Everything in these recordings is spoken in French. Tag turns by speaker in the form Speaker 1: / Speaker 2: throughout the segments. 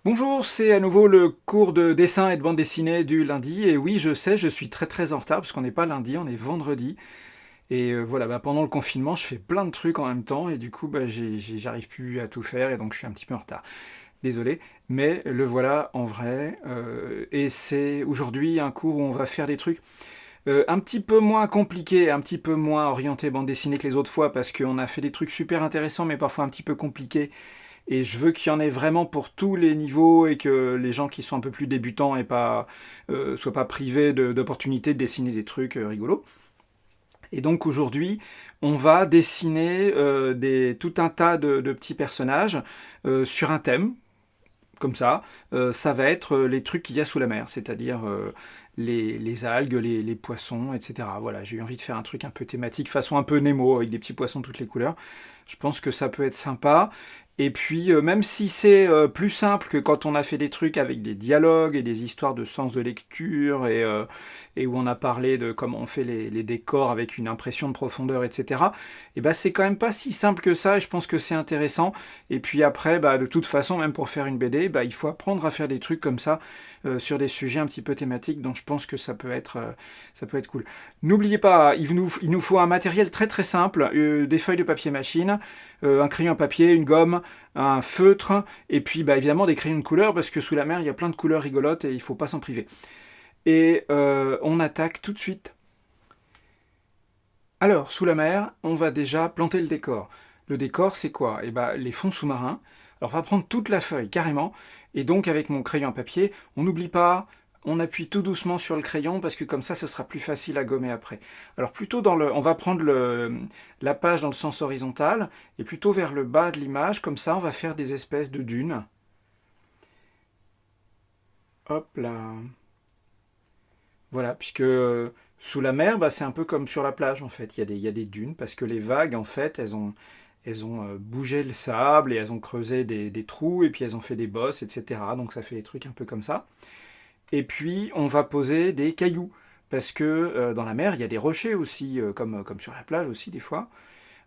Speaker 1: Bonjour, c'est à nouveau le cours de dessin et de bande dessinée du lundi. Et oui, je sais, je suis très en retard parce qu'on n'est pas lundi, on est vendredi. Et voilà, pendant le confinement, je fais plein de trucs en même temps et du coup, j'arrive plus à tout faire et donc je suis un petit peu en retard. Désolé, mais le voilà en vrai. Et c'est aujourd'hui un cours où on va faire des trucs un petit peu moins compliqués, un petit peu moins orientés bande dessinée que les autres fois parce qu'on a fait des trucs super intéressants mais parfois un petit peu compliqués et je veux qu'il y en ait vraiment pour tous les niveaux et que les gens qui sont un peu plus débutants et pas, soient pas privés d'opportunités de dessiner des trucs rigolos. Et donc aujourd'hui, on va dessiner tout un tas de petits personnages sur un thème, comme ça. Ça va être les trucs qu'il y a sous la mer, c'est-à-dire les algues, les poissons, etc. Voilà, j'ai eu envie de faire un truc un peu thématique, façon un peu Nemo, avec des petits poissons de toutes les couleurs. Je pense que ça peut être sympa. Et puis, même si c'est plus simple que quand on a fait des trucs avec des dialogues et des histoires de sens de lecture et où on a parlé de comment on fait les décors avec une impression de profondeur, etc., et ben c'est quand même pas si simple que ça et je pense que c'est intéressant. Et puis après, de toute façon, même pour faire une BD, il faut apprendre à faire des trucs comme ça sur des sujets un petit peu thématiques, donc je pense que ça peut être cool. N'oubliez pas, il nous faut un matériel très simple, des feuilles de papier machine, un crayon à papier, une gomme, un feutre, et puis évidemment des crayons de couleur, parce que sous la mer, il y a plein de couleurs rigolotes et il ne faut pas s'en priver. Et on attaque tout de suite. Alors, sous la mer, on va déjà planter le décor. Le décor, c'est quoi? Eh ben, les fonds sous-marins. Alors, on va prendre toute la feuille, carrément. Et donc, avec mon crayon à papier, on n'oublie pas, on appuie tout doucement sur le crayon, parce que comme ça, ce sera plus facile à gommer après. Alors, plutôt on va prendre la page dans le sens horizontal, et plutôt vers le bas de l'image, comme ça, on va faire des espèces de dunes. Hop là. Voilà, puisque sous la mer, c'est un peu comme sur la plage en fait. Il y a des dunes parce que les vagues en fait, elles ont bougé le sable et elles ont creusé des trous et puis elles ont fait des bosses, etc. Donc ça fait des trucs un peu comme ça. Et puis on va poser des cailloux parce que dans la mer, il y a des rochers aussi, comme sur la plage aussi des fois.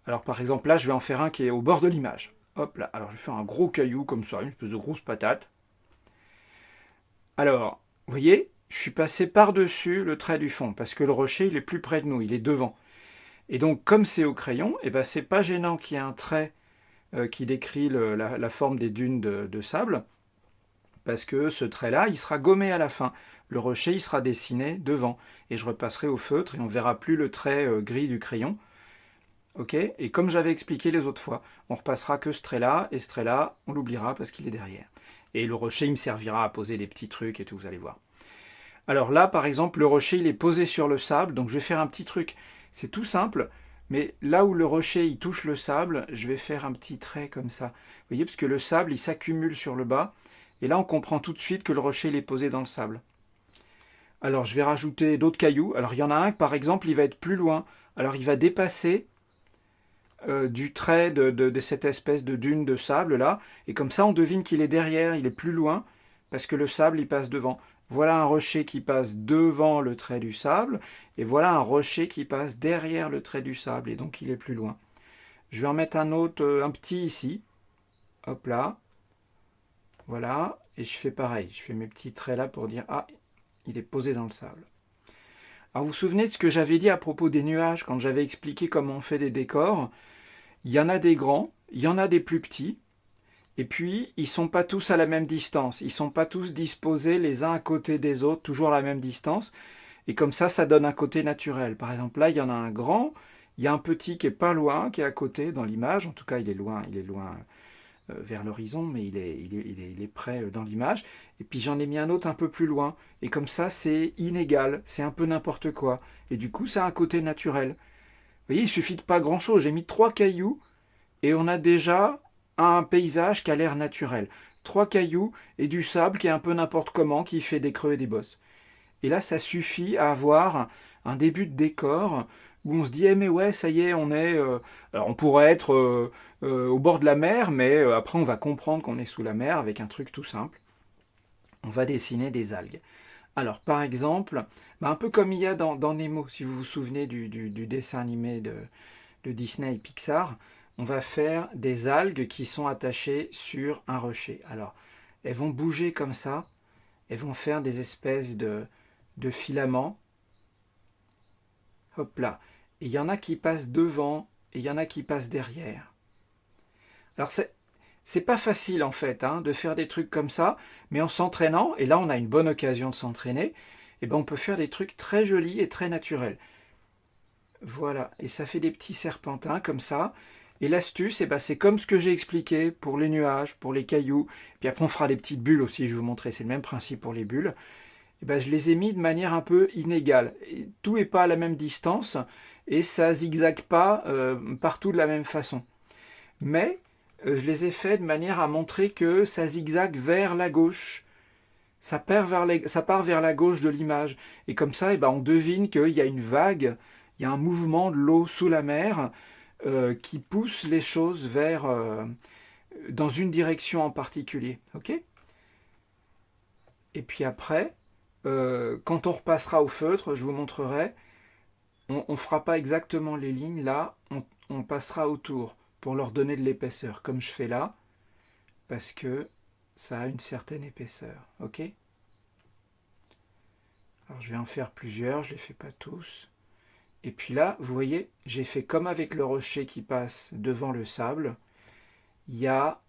Speaker 1: Alors par exemple là, je vais en faire un qui est au bord de l'image. Hop là, alors je vais faire un gros caillou comme ça, une espèce de grosse patate. Alors, vous voyez, je suis passé par-dessus le trait du fond, parce que le rocher, il est plus près de nous, il est devant. Et donc, comme c'est au crayon, c'est pas gênant qu'il y ait un trait qui décrit la forme des dunes de sable, parce que ce trait-là, il sera gommé à la fin. Le rocher, il sera dessiné devant. Et je repasserai au feutre et on verra plus le trait gris du crayon. Ok. Et comme j'avais expliqué les autres fois, on repassera que ce trait-là, et ce trait-là, on l'oubliera parce qu'il est derrière. Et le rocher, il me servira à poser des petits trucs et tout, vous allez voir. Alors là, par exemple, le rocher, il est posé sur le sable, donc je vais faire un petit truc. C'est tout simple, mais là où le rocher, il touche le sable, je vais faire un petit trait comme ça. Vous voyez, parce que le sable, il s'accumule sur le bas, et là, on comprend tout de suite que le rocher, il est posé dans le sable. Alors, je vais rajouter d'autres cailloux. Alors, il y en a un, par exemple, il va être plus loin. Alors, il va dépasser du trait de cette espèce de dune de sable là, et comme ça on devine qu'il est derrière, il est plus loin, parce que le sable il passe devant. Voilà un rocher qui passe devant le trait du sable, et voilà un rocher qui passe derrière le trait du sable, et donc il est plus loin. Je vais en mettre un autre, un petit ici, hop là, voilà, et je fais pareil, je fais mes petits traits là pour dire, ah, il est posé dans le sable. Alors vous vous souvenez de ce que j'avais dit à propos des nuages, quand j'avais expliqué comment on fait des décors? Il y en a des grands, il y en a des plus petits, et puis ils sont pas tous à la même distance, ils sont pas tous disposés les uns à côté des autres, toujours à la même distance, et comme ça donne un côté naturel. Par exemple là, il y en a un grand, il y a un petit qui est pas loin, qui est à côté dans l'image, en tout cas il est loin vers l'horizon, mais il est près dans l'image, et puis j'en ai mis un autre un peu plus loin, et comme ça c'est inégal, c'est un peu n'importe quoi, et du coup ça a un côté naturel. Vous voyez, il suffit de pas grand chose, j'ai mis trois cailloux, et on a déjà un paysage qui a l'air naturel. Trois cailloux et du sable qui est un peu n'importe comment, qui fait des creux et des bosses. Et là, ça suffit à avoir un début de décor où on se dit, eh mais ouais, ça y est, on est... alors on pourrait être au bord de la mer, mais après on va comprendre qu'on est sous la mer avec un truc tout simple. On va dessiner des algues. Alors par exemple, un peu comme il y a dans Nemo, si vous vous souvenez du dessin animé de Disney et Pixar, on va faire des algues qui sont attachées sur un rocher. Alors, elles vont bouger comme ça, elles vont faire des espèces de filaments. Hop là. Et il y en a qui passent devant et il y en a qui passent derrière. Alors c'est pas facile en fait hein, de faire des trucs comme ça, mais en s'entraînant, et là on a une bonne occasion de s'entraîner, et ben on peut faire des trucs très jolis et très naturels. Voilà, et ça fait des petits serpentins comme ça. Et l'astuce, eh ben, c'est comme ce que j'ai expliqué pour les nuages, pour les cailloux. Puis après on fera des petites bulles aussi, je vais vous montrer, c'est le même principe pour les bulles. Eh ben, je les ai mis de manière un peu inégale. Et tout n'est pas à la même distance et ça zigzague pas partout de la même façon. Mais je les ai fait de manière à montrer que ça zigzague vers la gauche. Ça part vers la gauche de l'image. Et comme ça, eh ben, on devine qu'il y a une vague, il y a un mouvement de l'eau sous la mer qui pousse les choses dans une direction en particulier. Ok ? Et puis après, quand on repassera au feutre, je vous montrerai, on ne fera pas exactement les lignes là, on passera autour pour leur donner de l'épaisseur, comme je fais là, parce que ça a une certaine épaisseur. Ok ? Alors je vais en faire plusieurs, je ne les fais pas tous. Et puis là, vous voyez, j'ai fait comme avec le rocher qui passe devant le sable, il y a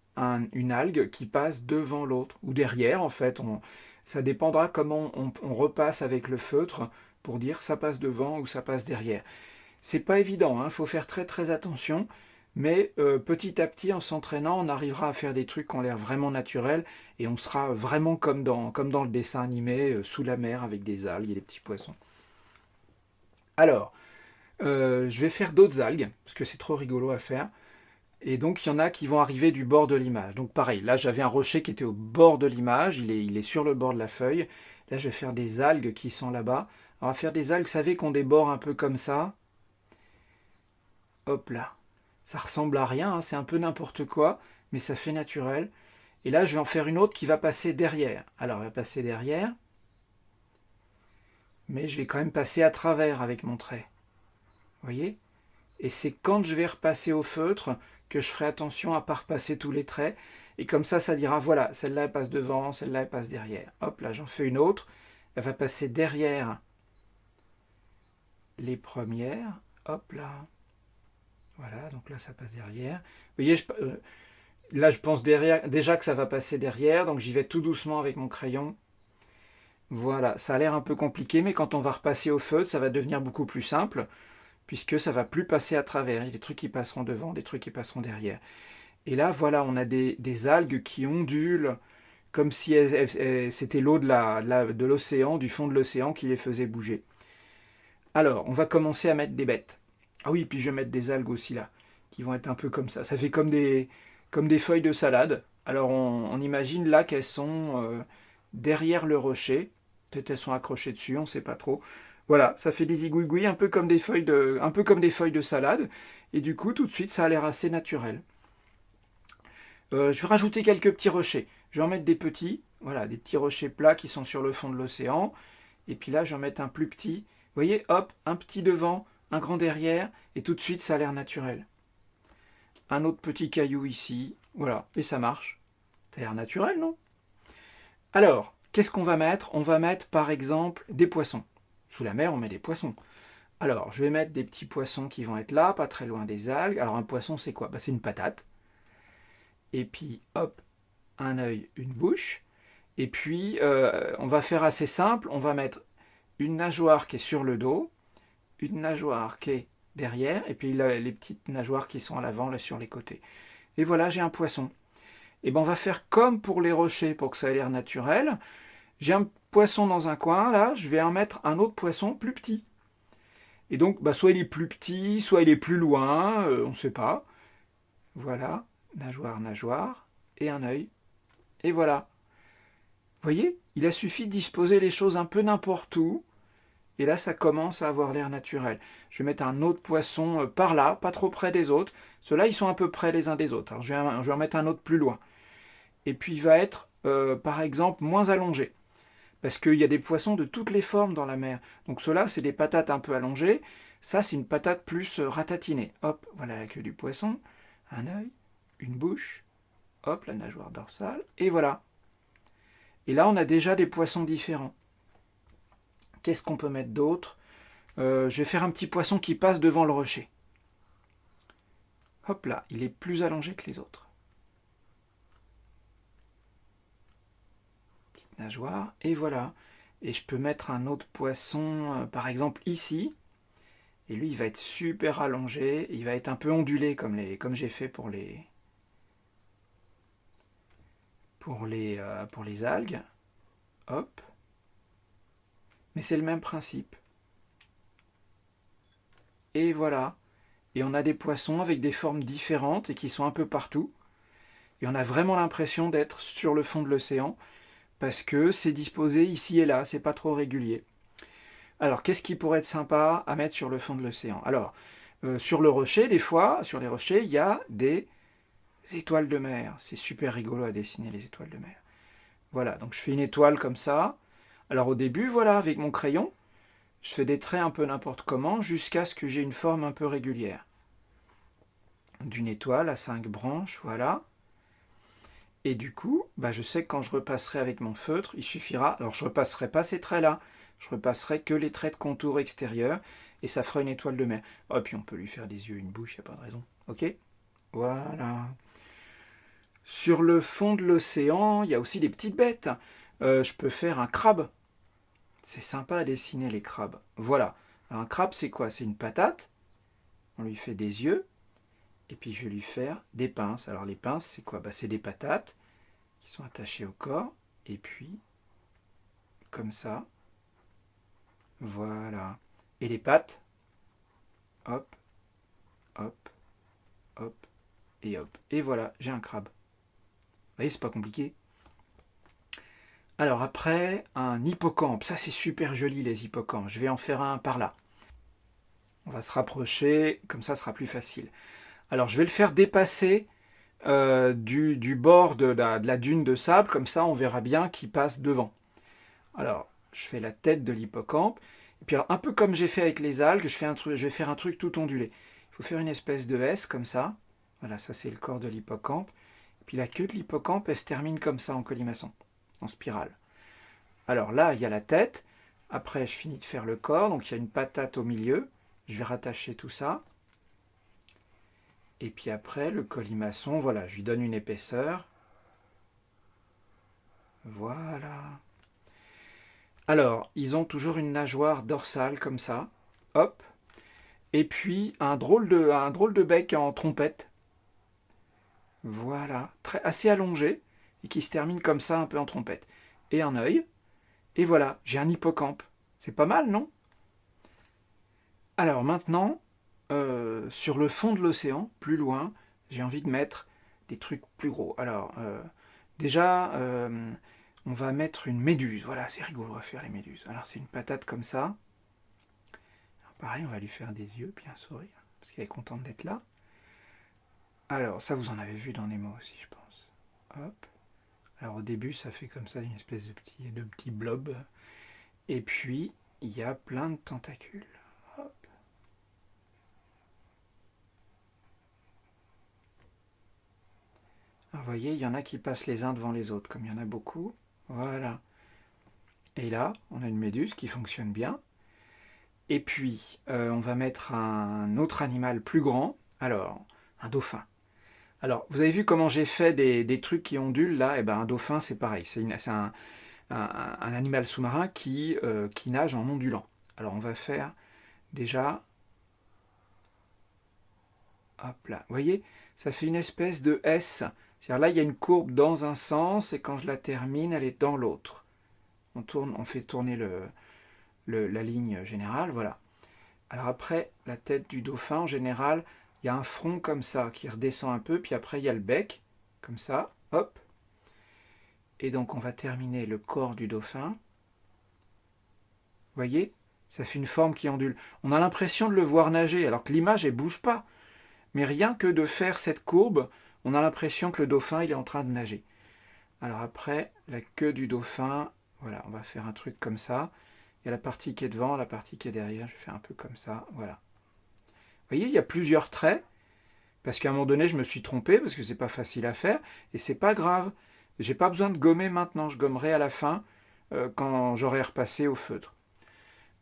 Speaker 1: une algue qui passe devant l'autre, ou derrière en fait, ça dépendra comment on repasse avec le feutre pour dire ça passe devant ou ça passe derrière. C'est pas évident, il faut faire très très attention, mais petit à petit en s'entraînant, on arrivera à faire des trucs qui ont l'air vraiment naturels et on sera vraiment comme dans le dessin animé, sous la mer avec des algues et des petits poissons. Alors, je vais faire d'autres algues, parce que c'est trop rigolo à faire. Et donc, il y en a qui vont arriver du bord de l'image. Donc, pareil, là, j'avais un rocher qui était au bord de l'image. Il est sur le bord de la feuille. Là, je vais faire des algues qui sont là-bas. On va faire des algues, vous savez, qu'on des bords un peu comme ça. Hop là. Ça ressemble à rien, hein, c'est un peu n'importe quoi, mais ça fait naturel. Et là, je vais en faire une autre qui va passer derrière. Alors, elle va passer derrière. Mais je vais quand même passer à travers avec mon trait. Vous voyez ? Et c'est quand je vais repasser au feutre que je ferai attention à ne pas repasser tous les traits. Et comme ça dira, voilà, celle-là elle passe devant, celle-là elle passe derrière. Hop là, j'en fais une autre. Elle va passer derrière les premières. Hop là. Voilà, donc là ça passe derrière. Vous voyez, là je pense déjà que ça va passer derrière, donc j'y vais tout doucement avec mon crayon. Voilà, ça a l'air un peu compliqué, mais quand on va repasser au feutre, ça va devenir beaucoup plus simple, puisque ça va plus passer à travers. Il y a des trucs qui passeront devant, des trucs qui passeront derrière. Et là, voilà, on a des algues qui ondulent, comme si c'était l'eau de l'océan, du fond de l'océan, qui les faisait bouger. Alors, on va commencer à mettre des bêtes. Ah oui, puis je vais mettre des algues aussi là, qui vont être un peu comme ça. Ça fait comme des feuilles de salade. Alors, on imagine là qu'elles sont derrière le rocher. Peut-être elles sont accrochées dessus, on ne sait pas trop. Voilà, ça fait des igouigouis, un peu comme des feuilles de salade. Et du coup, tout de suite, ça a l'air assez naturel. Je vais rajouter quelques petits rochers. Je vais en mettre des petits, voilà, des petits rochers plats qui sont sur le fond de l'océan. Et puis là, je vais en mettre un plus petit. Vous voyez, hop, un petit devant, un grand derrière, et tout de suite, ça a l'air naturel. Un autre petit caillou ici, voilà, et ça marche. Ça a l'air naturel, non? Alors, qu'est-ce qu'on va mettre? On va mettre, par exemple, des poissons. Sous la mer, on met des poissons. Alors, je vais mettre des petits poissons qui vont être là, pas très loin des algues. Alors, un poisson, c'est quoi? C'est une patate. Et puis, hop, un œil, une bouche. Et puis, on va faire assez simple. On va mettre une nageoire qui est sur le dos, une nageoire qui est derrière, et puis les petites nageoires qui sont à l'avant, là, sur les côtés. Et voilà, j'ai un poisson. Et ben, on va faire comme pour les rochers, pour que ça ait l'air naturel. J'ai un poisson dans un coin, là, je vais en mettre un autre poisson plus petit. Et donc, soit il est plus petit, soit il est plus loin, on ne sait pas. Voilà, nageoire, nageoire, et un œil. Et voilà. Vous voyez, il a suffi de disposer les choses un peu n'importe où, et là ça commence à avoir l'air naturel. Je vais mettre un autre poisson par là, pas trop près des autres. Ceux-là, ils sont un peu près les uns des autres. Alors, je vais en mettre un autre plus loin. Et puis il va être, par exemple, moins allongé. Parce qu'il y a des poissons de toutes les formes dans la mer. Donc ceux-là, c'est des patates un peu allongées. Ça, c'est une patate plus ratatinée. Hop, voilà la queue du poisson. Un œil, une bouche. Hop, la nageoire dorsale. Et voilà. Et là, on a déjà des poissons différents. Qu'est-ce qu'on peut mettre d'autre? Je vais faire un petit poisson qui passe devant le rocher. Hop là, il est plus allongé que les autres. Petite nageoire, et voilà. Et je peux mettre un autre poisson, par exemple ici. Et lui, il va être super allongé, il va être un peu ondulé comme j'ai fait pour les algues. Hop. Mais c'est le même principe. Et voilà. Et on a des poissons avec des formes différentes et qui sont un peu partout. Et on a vraiment l'impression d'être sur le fond de l'océan parce que c'est disposé ici et là, c'est pas trop régulier. Alors, qu'est-ce qui pourrait être sympa à mettre sur le fond de l'océan? Alors, sur le rocher, des fois, sur les rochers, il y a des étoiles de mer. C'est super rigolo à dessiner les étoiles de mer. Voilà, donc je fais une étoile comme ça. Alors au début, voilà, avec mon crayon, je fais des traits un peu n'importe comment jusqu'à ce que j'ai une forme un peu régulière. D'une étoile à 5 branches, voilà. Et du coup, je sais que quand je repasserai avec mon feutre, il suffira... Alors je ne repasserai pas ces traits-là, je repasserai que les traits de contour extérieur, et ça fera une étoile de mer. Oh, puis on peut lui faire des yeux, une bouche, il n'y a pas de raison. Ok? Voilà. Sur le fond de l'océan, il y a aussi des petites bêtes. Je peux faire un crabe. C'est sympa à dessiner les crabes. Voilà. Alors, un crabe, c'est quoi? C'est une patate. On lui fait des yeux. Et puis je vais lui faire des pinces. Alors les pinces, c'est quoi? C'est des patates qui sont attachées au corps. Et puis, comme ça. Voilà. Et les pattes. Hop, hop, hop, et hop. Et voilà, j'ai un crabe. Vous voyez, c'est pas compliqué. Alors après, un hippocampe. Ça, c'est super joli, les hippocampes. Je vais en faire un par là. On va se rapprocher, comme ça, ce sera plus facile. Alors, je vais le faire dépasser du bord de la dune de sable. Comme ça, on verra bien qu'il passe devant. Alors, je fais la tête de l'hippocampe. Et puis, alors, un peu comme j'ai fait avec les algues, je vais faire un truc tout ondulé. Il faut faire une espèce de S, comme ça. Voilà, ça, c'est le corps de l'hippocampe. Et puis, la queue de l'hippocampe, elle se termine comme ça, en colimaçon, en spirale. Alors là, il y a la tête. Après, je finis de faire le corps. Donc, il y a une patate au milieu. Je vais rattacher tout ça. Et puis après, le colimaçon, voilà, je lui donne une épaisseur. Voilà. Alors, ils ont toujours une nageoire dorsale comme ça. Hop. Et puis, un drôle de bec en trompette. Voilà. Assez allongé. Et qui se termine comme ça, un peu en trompette. Et un œil. Et voilà, j'ai un hippocampe. C'est pas mal, non? Alors maintenant, sur le fond de l'océan, plus loin, j'ai envie de mettre des trucs plus gros. Alors, déjà, on va mettre une méduse. Voilà, c'est rigolo à faire les méduses. Alors, c'est une patate comme ça. Alors, pareil, on va lui faire des yeux, puis un sourire, parce qu'elle est contente d'être là. Alors, ça, vous en avez vu dans Nemo aussi, je pense. Hop. Alors, au début, ça fait comme ça, une espèce de petit blob. Et puis, il y a plein de tentacules. Hop. Alors, vous voyez, il y en a qui passent les uns devant les autres, comme il y en a beaucoup. Voilà. Et là, on a une méduse qui fonctionne bien. Et puis, on va mettre un autre animal plus grand. Alors, un dauphin. Alors, vous avez vu comment j'ai fait des trucs qui ondulent là? Eh ben, un dauphin, c'est pareil. C'est un animal sous-marin qui nage en ondulant. Alors, on va faire déjà... Hop là. Vous voyez, ça fait une espèce de S. C'est-à-dire là, il y a une courbe dans un sens et quand je la termine, elle est dans l'autre. On fait tourner la ligne générale, voilà. Alors après, la tête du dauphin, en général, il y a un front comme ça qui redescend un peu, puis après il y a le bec, comme ça, hop. Et donc on va terminer le corps du dauphin. Vous voyez, ça fait une forme qui ondule. On a l'impression de le voir nager, alors que l'image, elle bouge pas. Mais rien que de faire cette courbe, on a l'impression que le dauphin, il est en train de nager. Alors après, la queue du dauphin, voilà, on va faire un truc comme ça. Il y a la partie qui est devant, la partie qui est derrière, je vais faire un peu comme ça, voilà. Vous voyez, il y a plusieurs traits, parce qu'à un moment donné, je me suis trompé, parce que c'est pas facile à faire, et c'est pas grave. J'ai pas besoin de gommer maintenant, je gommerai à la fin quand j'aurai repassé au feutre.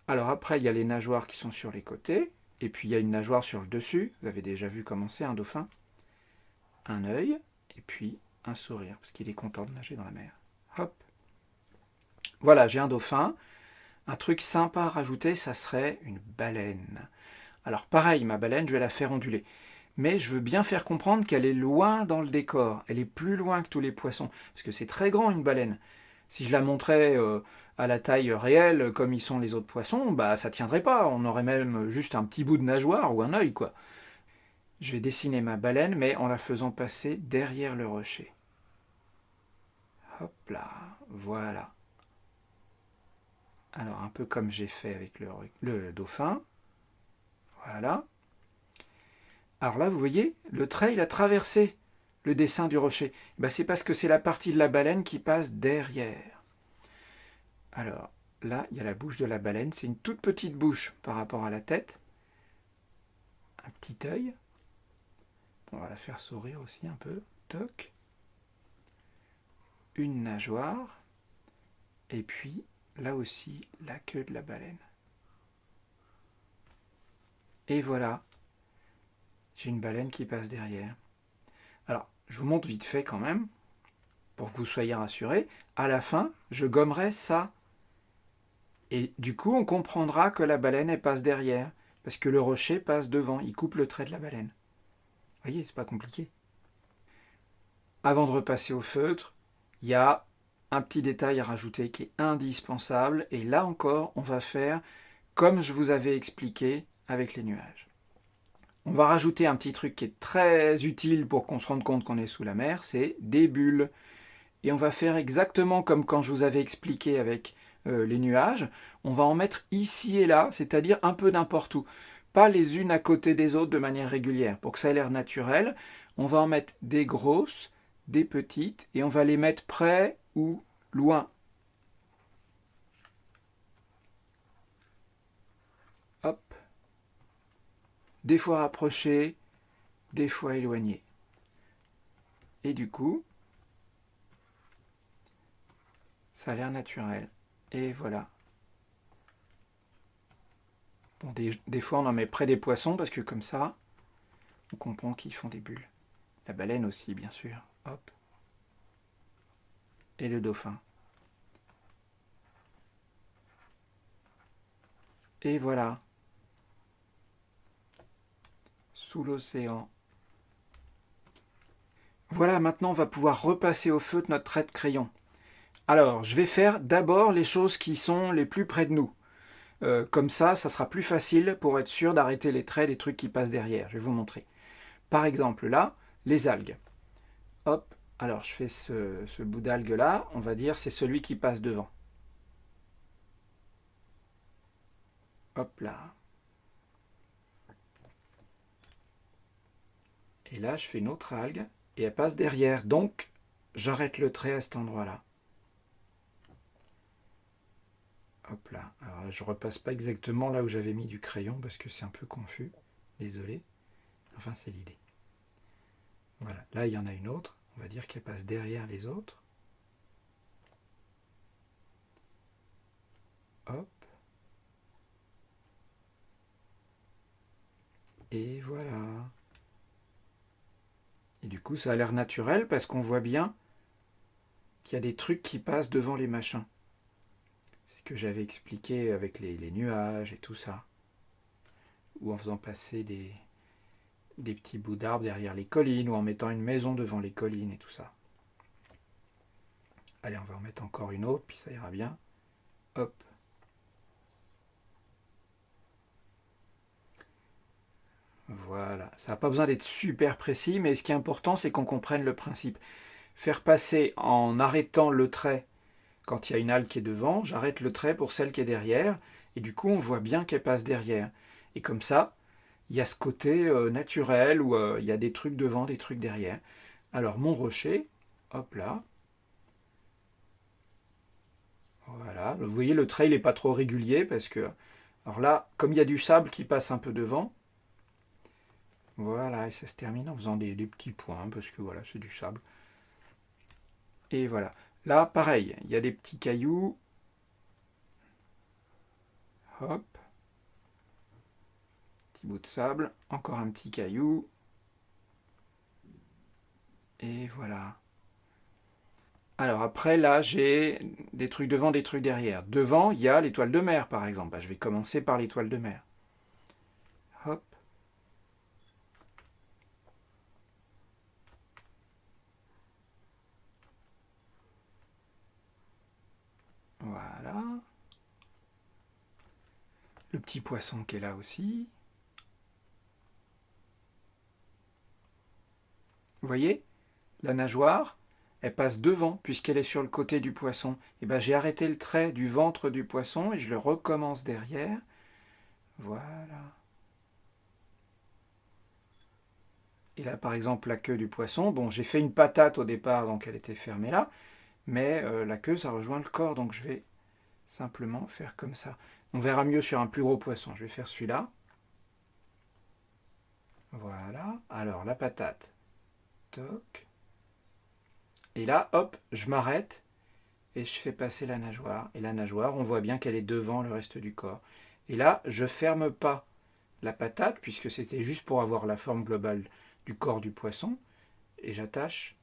Speaker 1: Alors après, il y a les nageoires qui sont sur les côtés, et puis il y a une nageoire sur le dessus. Vous avez déjà vu comment c'est un dauphin. Un œil, et puis un sourire, parce qu'il est content de nager dans la mer. Hop. Voilà, j'ai un dauphin. Un truc sympa à rajouter, ça serait une baleine. Alors pareil, ma baleine, je vais la faire onduler. Mais je veux bien faire comprendre qu'elle est loin dans le décor. Elle est plus loin que tous les poissons. Parce que c'est très grand une baleine. Si je la montrais à la taille réelle, comme ils sont les autres poissons, bah ça tiendrait pas. On aurait même juste un petit bout de nageoire ou un œil, quoi. Je vais dessiner ma baleine, mais en la faisant passer derrière le rocher. Hop là, voilà. Alors un peu comme j'ai fait avec le dauphin. Voilà. Alors là, vous voyez, le trait, il a traversé le dessin du rocher. Ben, c'est parce que c'est la partie de la baleine qui passe derrière. Alors là, il y a la bouche de la baleine. C'est une toute petite bouche par rapport à la tête. Un petit œil. On va la faire sourire aussi un peu. Toc. Une nageoire. Et puis, là aussi, la queue de la baleine. Et voilà, j'ai une baleine qui passe derrière. Alors, je vous montre vite fait quand même, pour que vous soyez rassurés. À la fin, je gommerai ça. Et du coup, on comprendra que la baleine, elle passe derrière. Parce que le rocher passe devant, il coupe le trait de la baleine. Vous voyez, c'est pas compliqué. Avant de repasser au feutre, il y a un petit détail à rajouter qui est indispensable. Et là encore, on va faire comme je vous avais expliqué avec les nuages. On va rajouter un petit truc qui est très utile pour qu'on se rende compte qu'on est sous la mer, c'est des bulles. Et on va faire exactement comme quand je vous avais expliqué avec les nuages. On va en mettre ici et là, c'est-à-dire un peu n'importe où. Pas les unes à côté des autres de manière régulière. Pour que ça ait l'air naturel, on va en mettre des grosses, des petites, et on va les mettre près ou loin. Hop. Des fois rapprochées, des fois éloignées. Et du coup, ça a l'air naturel. Et voilà. Bon, des fois, on en met près des poissons parce que comme ça, on comprend qu'ils font des bulles. La baleine aussi, bien sûr. Hop. Et le dauphin. Et voilà. Sous l'océan. Voilà, maintenant, on va pouvoir repasser au feutre notre trait de crayon. Alors, je vais faire d'abord les choses qui sont les plus près de nous. Comme ça sera plus facile pour être sûr d'arrêter les traits des trucs qui passent derrière. Je vais vous montrer. Par exemple, là, les algues. Hop, alors je fais ce bout d'algue là, on va dire c'est celui qui passe devant. Hop là. Et là, je fais une autre algue et elle passe derrière. Donc, j'arrête le trait à cet endroit-là. Hop là. Alors, je repasse pas exactement là où j'avais mis du crayon parce que c'est un peu confus. Désolé. Enfin, c'est l'idée. Voilà. Là, il y en a une autre. On va dire qu'elle passe derrière les autres. Hop. Et voilà. Et du coup, ça a l'air naturel parce qu'on voit bien qu'il y a des trucs qui passent devant les machins. C'est ce que j'avais expliqué avec les nuages et tout ça. Ou en faisant passer des petits bouts d'arbres derrière les collines, ou en mettant une maison devant les collines et tout ça. Allez, on va en mettre encore une autre, puis ça ira bien. Hop. Voilà. Ça n'a pas besoin d'être super précis, mais ce qui est important, c'est qu'on comprenne le principe. Faire passer en arrêtant le trait quand il y a une algue qui est devant, j'arrête le trait pour celle qui est derrière, et du coup on voit bien qu'elle passe derrière. Et comme ça, il y a ce côté naturel où il y a des trucs devant, des trucs derrière. Alors mon rocher, hop là. Voilà, vous voyez le trait il n'est pas trop régulier parce que, alors là, comme il y a du sable qui passe un peu devant, voilà, et ça se termine en faisant des petits points parce que voilà, c'est du sable. Et voilà. Là, pareil, il y a des petits cailloux. Hop. Petit bout de sable. Encore un petit caillou. Et voilà. Alors après, là, j'ai des trucs devant, des trucs derrière. Devant, il y a l'étoile de mer, par exemple. Bah, je vais commencer par l'étoile de mer. Hop. Voilà. Le petit poisson qui est là aussi. Vous voyez, la nageoire, elle passe devant puisqu'elle est sur le côté du poisson. Et ben j'ai arrêté le trait du ventre du poisson et je le recommence derrière. Voilà. Et là, par exemple, la queue du poisson, bon, j'ai fait une patate au départ, donc elle était fermée là, mais la queue, ça rejoint le corps, donc je vais simplement faire comme ça. On verra mieux sur un plus gros poisson. Je vais faire celui-là. Voilà. Alors, la patate. Toc. Et là, hop, je m'arrête et je fais passer la nageoire. Et la nageoire, on voit bien qu'elle est devant le reste du corps. Et là, je ferme pas la patate, puisque c'était juste pour avoir la forme globale du corps du poisson. Et j'attache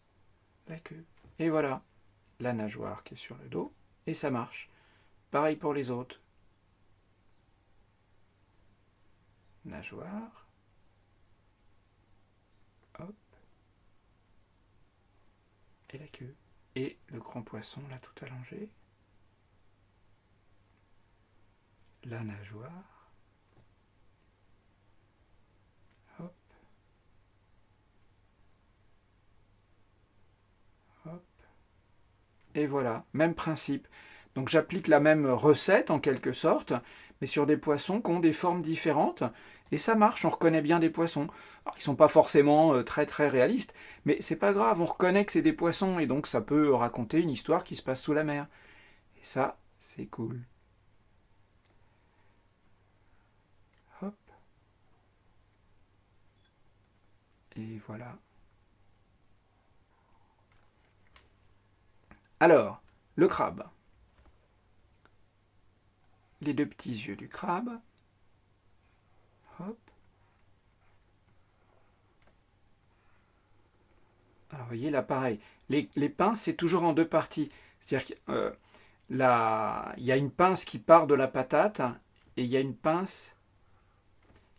Speaker 1: la queue. Et voilà, la nageoire qui est sur le dos. Et ça marche. Pareil pour les autres. Nageoire. Hop. Et la queue. Et le grand poisson là tout allongé. La nageoire. Hop. Hop. Et voilà, même principe. Donc j'applique la même recette en quelque sorte, mais sur des poissons qui ont des formes différentes. Et ça marche, on reconnaît bien des poissons. Alors, ils ne sont pas forcément très très réalistes, mais c'est pas grave, on reconnaît que c'est des poissons, et donc ça peut raconter une histoire qui se passe sous la mer. Et ça, c'est cool. Hop. Et voilà. Alors, le crabe. Les deux petits yeux du crabe. Hop. Alors, vous voyez, là, pareil. Les pinces, c'est toujours en deux parties. C'est-à-dire qu'il y a une pince qui part de la patate et il y a une pince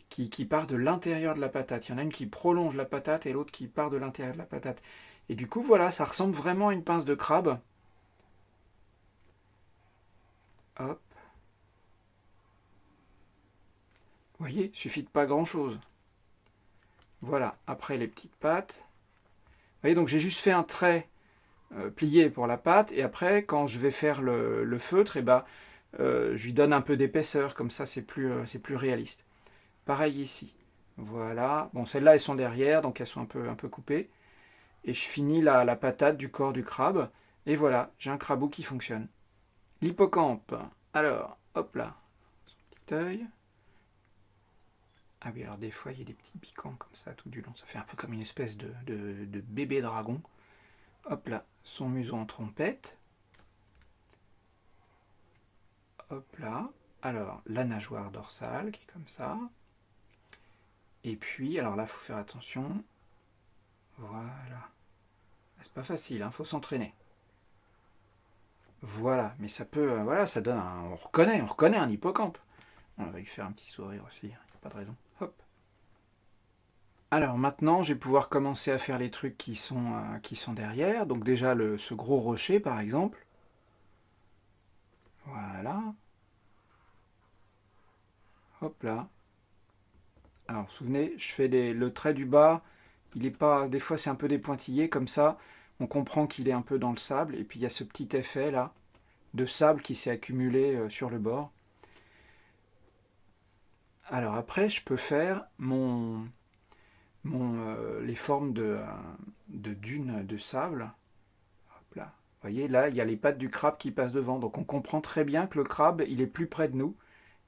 Speaker 1: qui part de l'intérieur de la patate. Il y en a une qui prolonge la patate et l'autre qui part de l'intérieur de la patate. Et du coup, voilà, ça ressemble vraiment à une pince de crabe. Hop. Vous voyez, il suffit de pas grand-chose. Voilà, après les petites pattes. Vous voyez, donc j'ai juste fait un trait plié pour la patte, et après, quand je vais faire le feutre, je lui donne un peu d'épaisseur, comme ça c'est plus réaliste. Pareil ici. Voilà. Bon, celles-là, elles sont derrière, donc elles sont un peu coupées. Et je finis la patate du corps du crabe. Et voilà, j'ai un crabou qui fonctionne. L'hippocampe. Alors, hop là. Son petit œil. Ah oui, alors des fois, il y a des petits piquants comme ça tout du long. Ça fait un peu comme une espèce de bébé dragon. Hop là, son museau en trompette. Hop là. Alors, la nageoire dorsale qui est comme ça. Et puis, alors là, il faut faire attention. Voilà. C'est pas facile, il faut s'entraîner. Voilà, mais ça peut, voilà, ça donne un, on reconnaît un hippocampe. On va lui faire un petit sourire aussi, il n'y a pas de raison. Hop. Alors maintenant, je vais pouvoir commencer à faire les trucs qui sont derrière. Donc déjà, ce gros rocher, par exemple. Voilà. Hop là. Alors, vous vous souvenez, je fais le trait du bas. Il est pas, des fois, c'est un peu dépointillé, comme ça. On comprend qu'il est un peu dans le sable. Et puis, il y a ce petit effet, là, de sable qui s'est accumulé sur le bord. Alors après, je peux faire les formes de dunes de sable. Hop là. Vous voyez, là, il y a les pattes du crabe qui passent devant. Donc on comprend très bien que le crabe, il est plus près de nous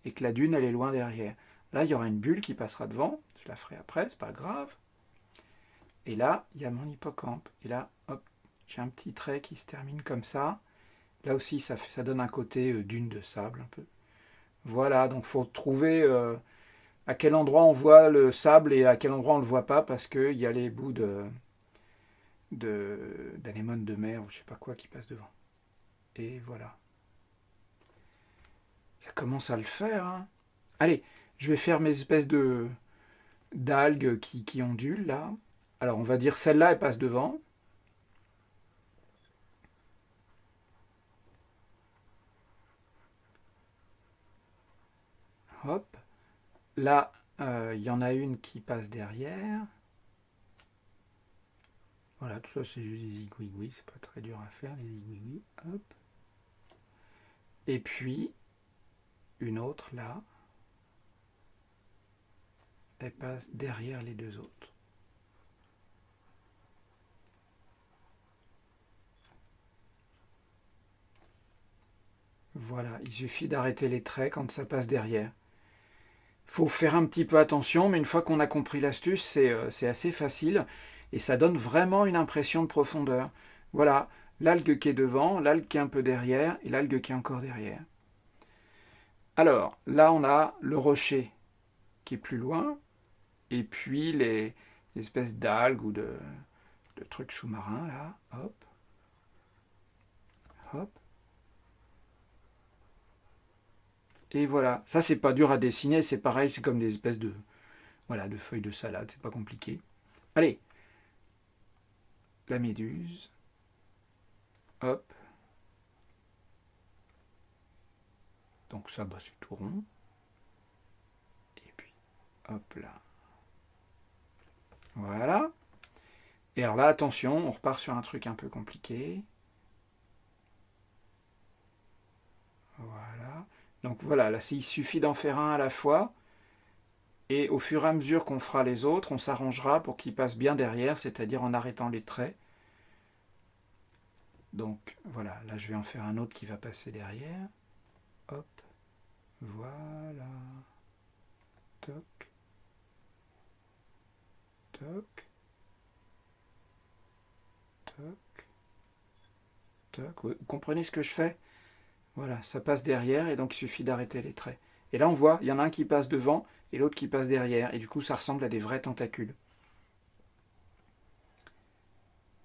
Speaker 1: et que la dune, elle est loin derrière. Là, il y aura une bulle qui passera devant. Je la ferai après, c'est pas grave. Et là, il y a mon hippocampe. Et là, hop, J'ai un petit trait qui se termine comme ça. Là aussi, ça donne un côté dune de sable un peu. Voilà, donc il faut trouver à quel endroit on voit le sable et à quel endroit on ne le voit pas, parce qu'il y a les bouts d'anémones de mer ou je sais pas quoi qui passent devant. Et voilà. Ça commence à le faire. Hein. Allez, je vais faire mes espèces d'algues qui ondulent là. Alors on va dire celle-là, elle passe devant. Hop. Là, il y en a une qui passe derrière. Voilà, tout ça c'est juste des igouigouis, c'est pas très dur à faire, les igouigouis. Hop. Et puis, une autre là. Elle passe derrière les deux autres. Voilà, il suffit d'arrêter les traits quand ça passe derrière. Faut faire un petit peu attention, mais une fois qu'on a compris l'astuce, c'est assez facile et ça donne vraiment une impression de profondeur. Voilà, l'algue qui est devant, l'algue qui est un peu derrière et l'algue qui est encore derrière. Alors, là on a le rocher qui est plus loin et puis les espèces d'algues ou de trucs sous-marins là, hop, hop. Et voilà, ça c'est pas dur à dessiner, c'est pareil, c'est comme des espèces de, voilà, de feuilles de salade, c'est pas compliqué. Allez, la méduse, hop. Donc ça, bah, c'est tout rond. Et puis, hop là. Voilà. Et alors là, attention, on repart sur un truc un peu compliqué. Voilà. Donc voilà, là, il suffit d'en faire un à la fois. Et au fur et à mesure qu'on fera les autres, on s'arrangera pour qu'ils passent bien derrière, c'est-à-dire en arrêtant les traits. Donc voilà, là je vais en faire un autre qui va passer derrière. Hop, voilà. Toc, toc, toc, toc. Vous comprenez ce que je fais? Voilà, ça passe derrière et donc il suffit d'arrêter les traits. Et là on voit, il y en a un qui passe devant et l'autre qui passe derrière. Et du coup ça ressemble à des vrais tentacules.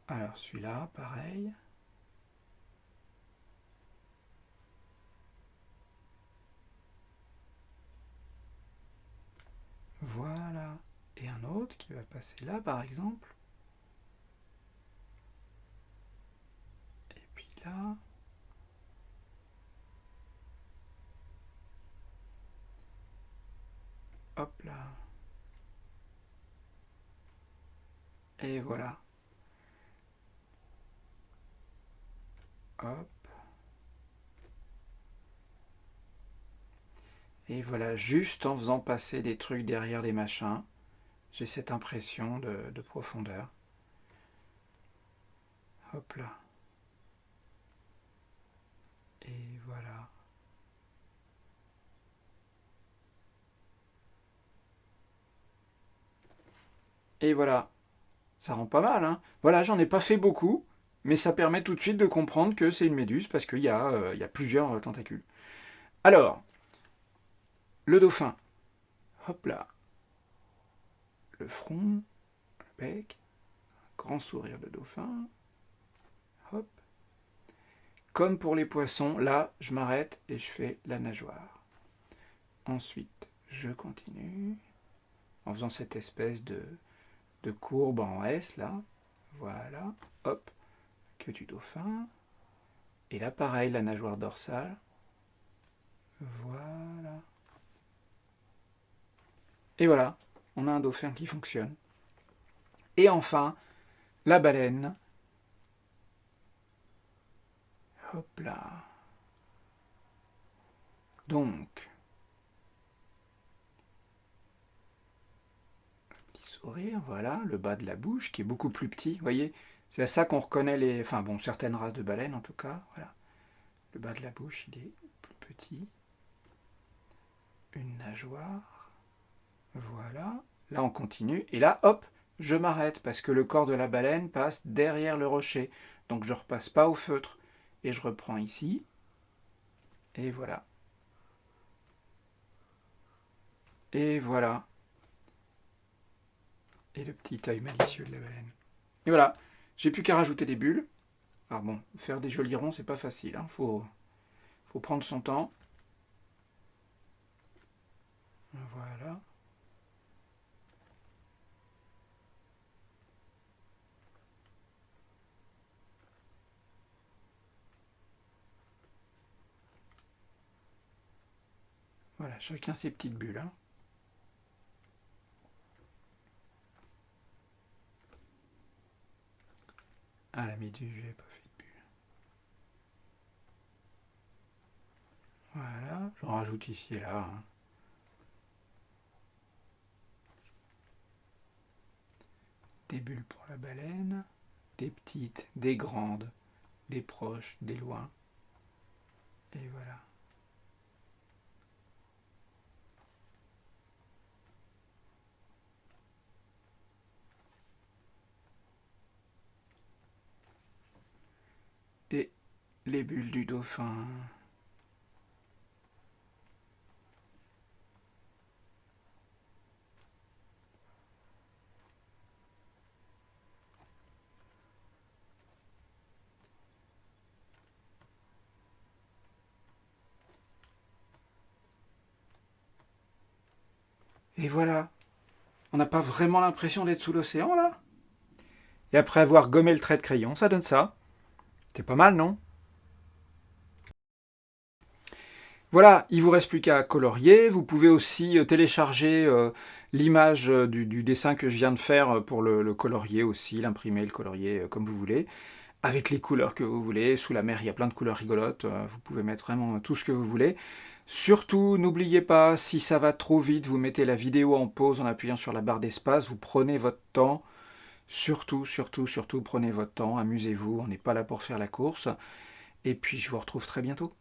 Speaker 1: Alors celui-là, pareil. Voilà. Et un autre qui va passer là par exemple. Et puis là. Hop là. Et voilà. Hop. Et voilà, juste en faisant passer des trucs derrière des machins, j'ai cette impression de profondeur. Hop là. Et voilà. Et voilà. Ça rend pas mal, hein. Voilà, j'en ai pas fait beaucoup, mais ça permet tout de suite de comprendre que c'est une méduse parce qu'il y a plusieurs tentacules. Alors, le dauphin. Hop là. Le front, le bec, grand sourire de dauphin. Hop. Comme pour les poissons, là, je m'arrête et je fais la nageoire. Ensuite, je continue en faisant cette espèce de courbe en S, là. Voilà. Hop. Queue du dauphin. Et là, pareil, la nageoire dorsale. Voilà. Et voilà, on a un dauphin qui fonctionne. Et enfin, la baleine. Hop là. Donc, petit sourire, voilà, le bas de la bouche qui est beaucoup plus petit, vous voyez, c'est à ça qu'on reconnaît les, enfin bon, certaines races de baleines en tout cas, voilà. Le bas de la bouche, il est plus petit. Une nageoire. Voilà. Là, on continue. Et là, hop, je m'arrête parce que le corps de la baleine passe derrière le rocher. Donc je repasse pas au feutre et je reprends ici. Et voilà. Et voilà. Et le petit œil malicieux de la baleine. Et voilà. J'ai plus qu'à rajouter des bulles. Alors bon, faire des jolis ronds, c'est pas facile. Hein. Faut prendre son temps. Voilà. Voilà, chacun ses petites bulles. Hein. Ah, la méduse, j'ai pas fait de bulles. Voilà, j'en rajoute ici et là. Hein. Des bulles pour la baleine, des petites, des grandes, des proches, des loin. Et voilà. Et les bulles du dauphin. Et voilà. On n'a pas vraiment l'impression d'être sous l'océan là. Et après avoir gommé le trait de crayon, ça donne ça. C'est pas mal, non? Voilà, il vous reste plus qu'à colorier. Vous pouvez aussi télécharger l'image du dessin que je viens de faire pour le colorier aussi, l'imprimer, le colorier comme vous voulez, avec les couleurs que vous voulez. Sous la mer, il y a plein de couleurs rigolotes. Vous pouvez mettre vraiment tout ce que vous voulez. Surtout, n'oubliez pas, si ça va trop vite, vous mettez la vidéo en pause en appuyant sur la barre d'espace. Vous prenez votre temps. Surtout, surtout, surtout, prenez votre temps. Amusez-vous. On n'est pas là pour faire la course. Et puis, je vous retrouve très bientôt.